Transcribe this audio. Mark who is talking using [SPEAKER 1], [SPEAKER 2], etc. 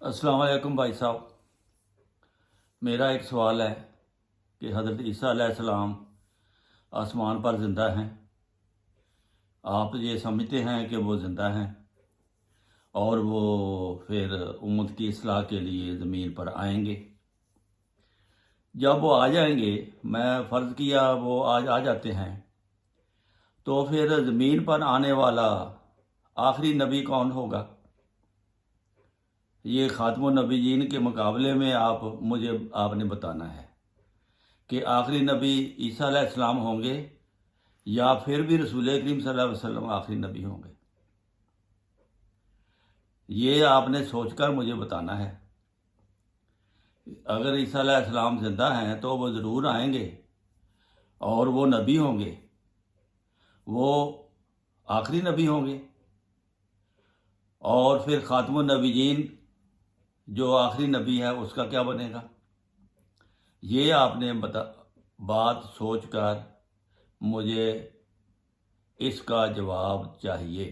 [SPEAKER 1] अस्सलाम वालेकुम भाई साहब। मेरा एक सवाल है कि हज़रत ईसा अलैहिस्सलाम आसमान पर ज़िंदा हैं। आप ये समझते हैं कि वो ज़िंदा हैं और वो फिर उम्मत की इस्लाह के लिए ज़मीन पर आएंगे। जब वो आ जाएंगे, मैं फ़र्ज़ किया वो आज आ जाते हैं, तो फिर ज़मीन पर आने वाला आखिरी नबी कौन होगा? ये ख़ातमुन नबीयीन के मुकाबले में आपने बताना है कि आखिरी नबी ईसा अलैहिस्सलाम होंगे या फिर भी रसूल करीम सल्लल्लाहु अलैहि वसल्लम आखिरी नबी होंगे। ये आपने सोचकर मुझे बताना है। अगर ईसा अलैहिस्सलाम जिंदा हैं तो वो ज़रूर आएंगे और वो नबी होंगे, वो आखिरी नबी होंगे। और फिर ख़ातमुन नबीयीन जो आखिरी नबी है उसका क्या बनेगा? ये आपने बात सोचकर मुझे इसका जवाब चाहिए।